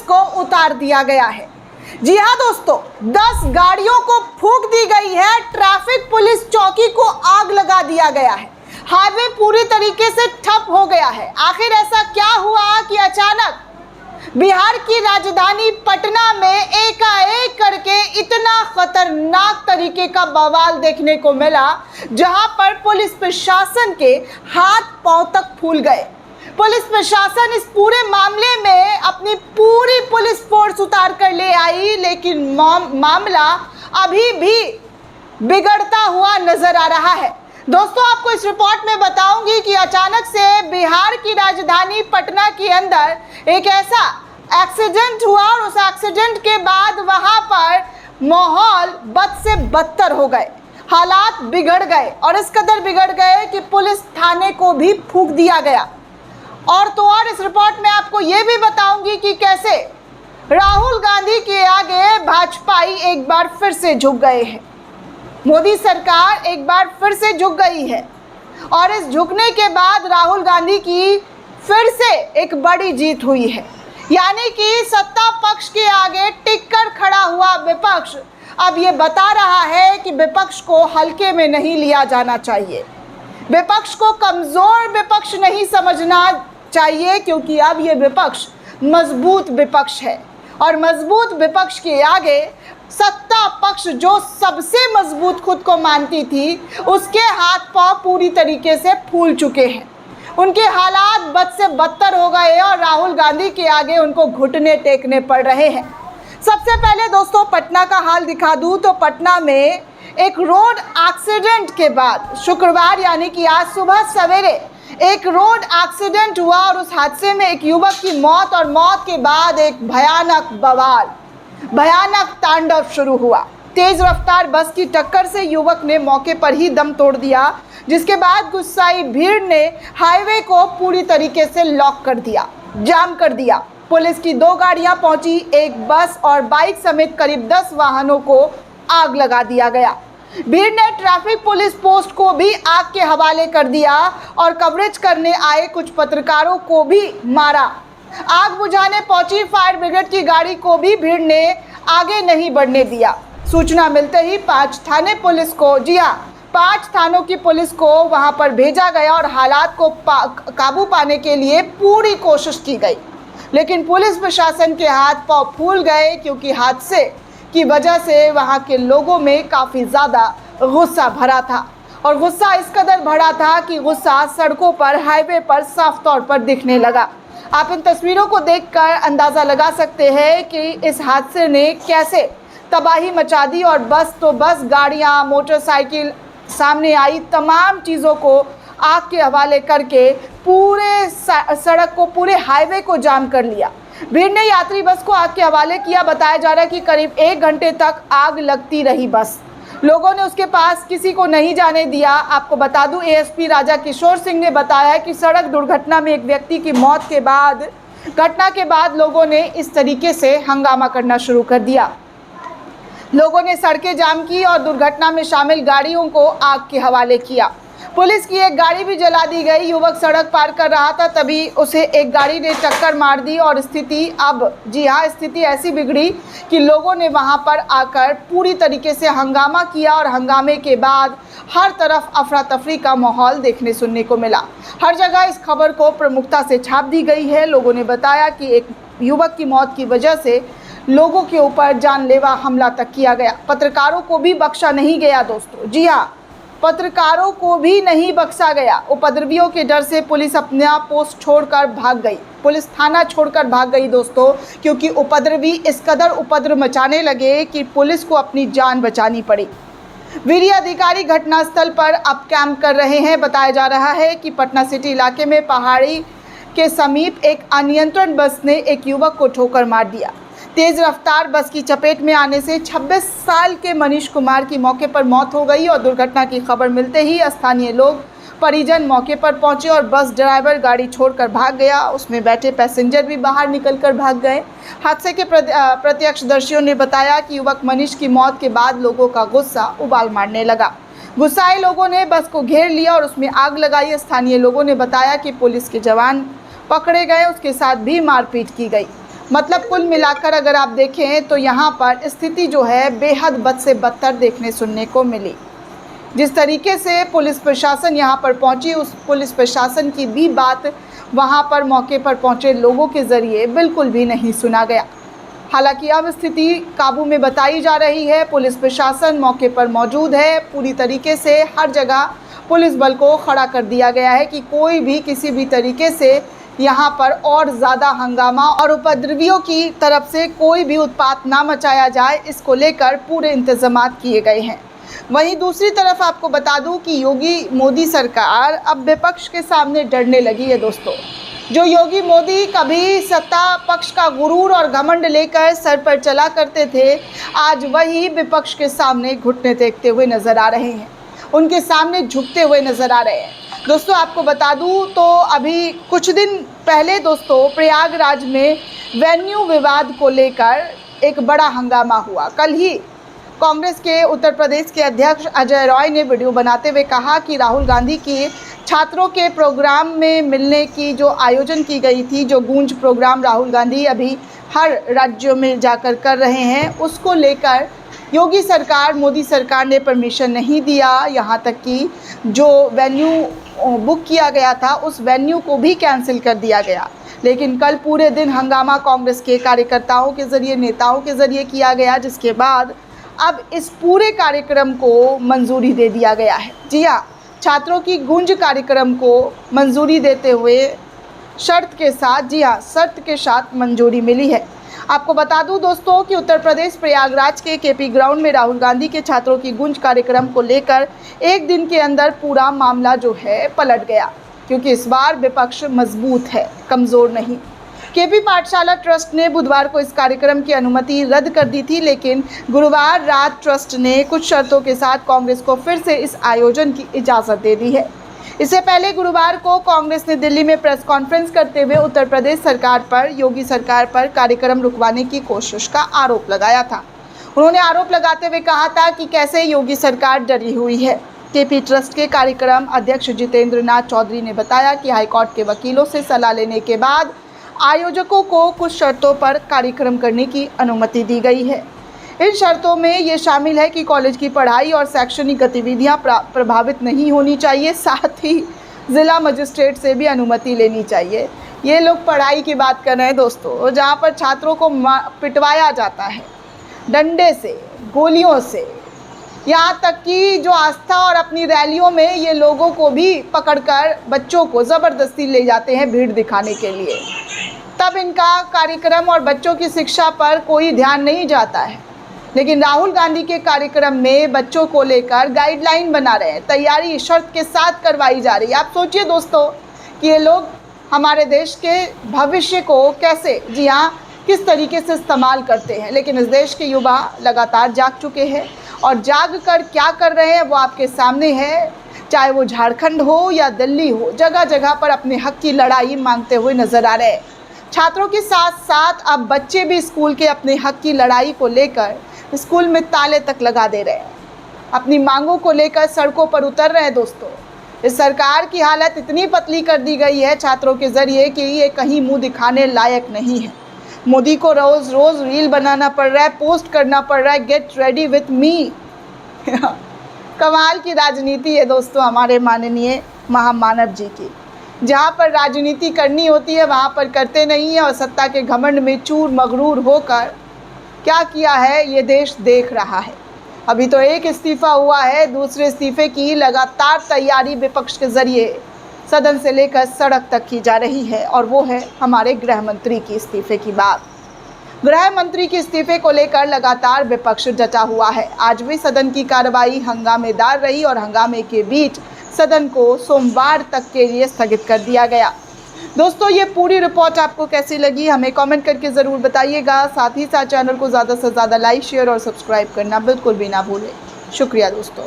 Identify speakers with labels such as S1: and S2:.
S1: को उतार दिया गया है। जी हाँ दोस्तों, 10 गाड़ियों को फूंक दी गई है, ट्रैफिक पुलिस चौकी को आग लगा दिया गया है, हाईवे पूरी तरीके से ठप हो गया है। आखिर ऐसा क्या हुआ कि अचानक बिहार की राजधानी पटना में एकाएक करके इतना खतरनाक तरीके का बवाल देखने को मिला, जहां पर पुलिस प्रशासन के हाथ पांव तक फूल गए। पुलिस प्रशासन इस पूरे मामले में अपनी पूरी पुलिस फोर्स उतार कर ले आई, लेकिन मामला अभी भी बिगड़ता हुआ नजर आ रहा है। दोस्तों, आपको इस रिपोर्ट में बताऊंगी कि अचानक से बिहार की राजधानी पटना के अंदर एक ऐसा एक्सीडेंट हुआ और उस एक्सीडेंट के बाद वहां पर माहौल बद से बदतर हो गए, हालात बिगड़ गए और इस कदर बिगड़ गए कि पुलिस थाने को भी फूंक दिया गया। और तो और इस रिपोर्ट में आपको ये भी बताऊंगी कि कैसे राहुल गांधी के आगे भाजपाई एक बार फिर से झुक गए हैं। मोदी सरकार एक बार फिर से झुक गई है और इस झुकने के बाद राहुल गांधी की फिर से एक बड़ी जीत हुई है। यानी कि सत्ता पक्ष के आगे टिककर खड़ा हुआ विपक्ष अब ये बता रहा है कि विपक्ष को हल्के में नहीं लिया जाना चाहिए, विपक्ष को कमज़ोर विपक्ष नहीं समझना चाहिए, क्योंकि अब ये विपक्ष मजबूत विपक्ष है और मजबूत विपक्ष के आगे सत्ता पक्ष जो सबसे मजबूत खुद को मानती थी, उसके हाथ पांव पूरी तरीके से फूल चुके हैं। उनके हालात बद से बदतर हो गए और राहुल गांधी के आगे उनको घुटने टेकने पड़ रहे हैं। सबसे पहले दोस्तों पटना का हाल दिखा दूं तो पटना में एक रोड एक्सीडेंट के बाद शुक्रवार यानी कि आज सुबह सवेरे एक रोड एक्सीडेंट हुआ और उस हादसे में एक युवक की मौत और मौत के बाद एक भयानक बवाल, भयानक तांडव शुरू हुआ। तेज रफ्तार बस की टक्कर से युवक ने मौके पर ही दम तोड़ दिया, जिसके बाद गुस्साई भीड़ ने हाईवे को पूरी तरीके से लॉक कर दिया, जाम कर दिया। पुलिस की 2 गाड़ियां पहुंची, एक बस और बाइक समेत करीब 10 वाहनों को आग लगा दिया गया। भीड़ ने ट्रैफिक पुलिस पोस्ट को भी आग के हवाले कर दिया और कवरेज करने आए कुछ पत्रकारों को भी मारा। आग बुझाने पहुंची फायर ब्रिगेड की गाड़ी को भी भीड़ ने आगे नहीं बढ़ने दिया। सूचना मिलते ही 5 थाने पुलिस को, जी हाँ, 5 थानों की पुलिस को वहां पर भेजा गया और हालात को काबू पाने के लिए पूरी कोशिश की गई, लेकिन पुलिस प्रशासन के हाथ पांव फूल गए, क्योंकि हादसे की वजह से वहां के लोगों में काफ़ी ज़्यादा गुस्सा भरा था और गुस्सा इस कदर भरा था कि गुस्सा सड़कों पर, हाईवे पर साफ तौर पर दिखने लगा। आप इन तस्वीरों को देखकर अंदाज़ा लगा सकते हैं कि इस हादसे ने कैसे तबाही मचा दी और बस तो बस, गाड़ियाँ, मोटरसाइकिल सामने आई, तमाम चीज़ों को आग के हवाले करके पूरे सड़क को, पूरे हाईवे को जाम कर लिया। भीड़ ने यात्री बस को आग के हवाले किया। बताया जा रहा है कि करीब 1 घंटे तक आग लगती रही बस, लोगों ने उसके पास किसी को नहीं जाने दिया। आपको बता दूं, एएसपी राजा किशोर सिंह ने बताया कि सड़क दुर्घटना में एक व्यक्ति की मौत के बाद, घटना के बाद लोगों ने इस तरीके से हंगामा करना शुरू कर दिया। लोगों ने सड़कें जाम की और दुर्घटना में शामिल गाड़ियों को आग के हवाले किया। पुलिस की एक गाड़ी भी जला दी गई। युवक सड़क पार कर रहा था, तभी उसे एक गाड़ी ने टक्कर मार दी और स्थिति अब, जी हाँ, स्थिति ऐसी बिगड़ी कि लोगों ने वहां पर आकर पूरी तरीके से हंगामा किया और हंगामे के बाद हर तरफ अफरा तफरी का माहौल देखने सुनने को मिला। हर जगह इस खबर को प्रमुखता से छाप दी गई है। लोगों ने बताया कि एक युवक की मौत की वजह से लोगों के ऊपर जानलेवा हमला तक किया गया। पत्रकारों को भी बख्शा नहीं गया दोस्तों, जी हाँ, पत्रकारों को भी नहीं बख्शा गया। उपद्रवियों के डर से पुलिस अपना पोस्ट छोड़कर भाग गई, पुलिस थाना छोड़कर भाग गई दोस्तों, क्योंकि उपद्रवी इस कदर उपद्रव मचाने लगे कि पुलिस को अपनी जान बचानी पड़ी। वीडियो अधिकारी घटनास्थल पर अब कैंप कर रहे हैं। बताया जा रहा है कि पटना सिटी इलाके में पहाड़ी के समीप एक अनियंत्रित बस ने एक युवक को ठोकर मार दिया। तेज रफ्तार बस की चपेट में आने से 26 साल के मनीष कुमार की मौके पर मौत हो गई और दुर्घटना की खबर मिलते ही स्थानीय लोग, परिजन मौके पर पहुंचे और बस ड्राइवर गाड़ी छोड़कर भाग गया। उसमें बैठे पैसेंजर भी बाहर निकलकर भाग गए। हादसे के प्रत्यक्षदर्शियों ने बताया कि युवक मनीष की मौत के बाद लोगों का गुस्सा उबाल मारने लगा। गुस्साए लोगों ने बस को घेर लिया और उसमें आग लगाई। स्थानीय लोगों ने बताया कि पुलिस के जवान पकड़े गए, उसके साथ भी मारपीट की गई। मतलब कुल मिलाकर अगर आप देखें तो यहाँ पर स्थिति जो है बेहद बद से बदतर देखने सुनने को मिली। जिस तरीके से पुलिस प्रशासन यहाँ पर पहुँची, उस पुलिस प्रशासन की भी बात वहाँ पर मौके पर पहुँचे लोगों के ज़रिए बिल्कुल भी नहीं सुना गया। हालांकि अब स्थिति काबू में बताई जा रही है। पुलिस प्रशासन मौके पर मौजूद है। पूरी तरीके से हर जगह पुलिस बल को खड़ा कर दिया गया है कि कोई भी किसी भी तरीके से यहाँ पर और ज़्यादा हंगामा और उपद्रवियों की तरफ से कोई भी उत्पात ना मचाया जाए, इसको लेकर पूरे इंतजामात किए गए हैं। वहीं दूसरी तरफ आपको बता दूं कि योगी मोदी सरकार अब विपक्ष के सामने डरने लगी है दोस्तों। जो योगी मोदी कभी सत्ता पक्ष का गुरूर और घमंड लेकर सर पर चला करते थे, आज वही विपक्ष के सामने घुटने टेकते हुए नजर आ रहे हैं, उनके सामने झुकते हुए नजर आ रहे हैं। दोस्तों आपको बता दूं तो अभी कुछ दिन पहले दोस्तों प्रयागराज में वेन्यू विवाद को लेकर एक बड़ा हंगामा हुआ। कल ही कांग्रेस के उत्तर प्रदेश के अध्यक्ष अजय रॉय ने वीडियो बनाते हुए कहा कि राहुल गांधी की छात्रों के प्रोग्राम में मिलने की जो आयोजन की गई थी, जो गूंज प्रोग्राम राहुल गांधी अभी हर राज्यों में जाकर कर रहे हैं, उसको लेकर योगी सरकार, मोदी सरकार ने परमिशन नहीं दिया। यहाँ तक कि जो वेन्यू बुक किया गया था उस वेन्यू को भी कैंसिल कर दिया गया। लेकिन कल पूरे दिन हंगामा कांग्रेस के कार्यकर्ताओं के ज़रिए, नेताओं के ज़रिए किया गया, जिसके बाद अब इस पूरे कार्यक्रम को मंजूरी दे दिया गया है। जी हाँ, छात्रों की गूंज कार्यक्रम को मंजूरी देते हुए शर्त के साथ, जी हाँ, शर्त के साथ मंजूरी मिली है। आपको बता दूं दोस्तों कि उत्तर प्रदेश प्रयागराज के केपी ग्राउंड में राहुल गांधी के छात्रों की गूंज कार्यक्रम को लेकर एक दिन के अंदर पूरा मामला जो है पलट गया, क्योंकि इस बार विपक्ष मजबूत है, कमज़ोर नहीं। केपी पाठशाला ट्रस्ट ने बुधवार को इस कार्यक्रम की अनुमति रद्द कर दी थी, लेकिन गुरुवार रात ट्रस्ट ने कुछ शर्तों के साथ कांग्रेस को फिर से इस आयोजन की इजाज़त दे दी है। इससे पहले गुरुवार को कांग्रेस ने दिल्ली में प्रेस कॉन्फ्रेंस करते हुए उत्तर प्रदेश सरकार पर, योगी सरकार पर कार्यक्रम रुकवाने की कोशिश का आरोप लगाया था। उन्होंने आरोप लगाते हुए कहा था कि कैसे योगी सरकार डरी हुई है। केपी ट्रस्ट के कार्यक्रम अध्यक्ष जितेंद्र नाथ चौधरी ने बताया कि हाईकोर्ट के वकीलों से सलाह लेने के बाद आयोजकों को कुछ शर्तों पर कार्यक्रम करने की अनुमति दी गई है। इन शर्तों में ये शामिल है कि कॉलेज की पढ़ाई और शैक्षणिक गतिविधियां प्रभावित नहीं होनी चाहिए, साथ ही ज़िला मजिस्ट्रेट से भी अनुमति लेनी चाहिए। ये लोग पढ़ाई की बात कर रहे हैं दोस्तों, जहां पर छात्रों को पिटवाया जाता है डंडे से, गोलियों से, यहाँ तक कि जो आस्था और अपनी रैलियों में ये लोगों को भी पकड़कर बच्चों को ज़बरदस्ती ले जाते हैं भीड़ दिखाने के लिए। तब इनका कार्यक्रम और बच्चों की शिक्षा पर कोई ध्यान नहीं जाता है। लेकिन राहुल गांधी के कार्यक्रम में बच्चों को लेकर गाइडलाइन बना रहे हैं, तैयारी शर्त के साथ करवाई जा रही है। आप सोचिए दोस्तों कि ये लोग हमारे देश के भविष्य को कैसे, जी हाँ, किस तरीके से इस्तेमाल करते हैं। लेकिन इस देश के युवा लगातार जाग चुके हैं और जाग कर क्या कर रहे हैं वो आपके सामने है। चाहे वो झारखंड हो या दिल्ली हो, जगह जगह पर अपने हक की लड़ाई मांगते हुए नजर आ रहे हैं। छात्रों के साथ साथ अब बच्चे भी स्कूल के अपने हक की लड़ाई को लेकर स्कूल में ताले तक लगा दे रहे हैं, अपनी मांगों को लेकर सड़कों पर उतर रहे हैं। दोस्तों, इस सरकार की हालत इतनी पतली कर दी गई है छात्रों के ज़रिए कि ये कहीं मुंह दिखाने लायक नहीं है। मोदी को रोज़ रोज़ रील बनाना पड़ रहा है, पोस्ट करना पड़ रहा है, गेट रेडी विथ मी। कमाल की राजनीति है दोस्तों हमारे माननीय महामानव जी की। जहाँ पर राजनीति करनी होती है वहाँ पर करते नहीं है और सत्ता के घमंड में चूर मगरूर होकर क्या किया है ये देश देख रहा है। अभी तो एक इस्तीफ़ा हुआ है, दूसरे इस्तीफ़े की लगातार तैयारी विपक्ष के ज़रिए सदन से लेकर सड़क तक की जा रही है, और वो है हमारे गृह मंत्री की इस्तीफ़े की बात। गृह मंत्री के इस्तीफ़े को लेकर लगातार विपक्ष डटा हुआ है। आज भी सदन की कार्रवाई हंगामेदार रही और हंगामे के बीच सदन को सोमवार तक के लिए स्थगित कर दिया गया। दोस्तों, ये पूरी रिपोर्ट आपको कैसी लगी हमें कमेंट करके ज़रूर बताइएगा। साथ ही साथ चैनल को ज़्यादा से ज़्यादा लाइक, शेयर और सब्सक्राइब करना बिल्कुल भी ना भूलें। शुक्रिया दोस्तों।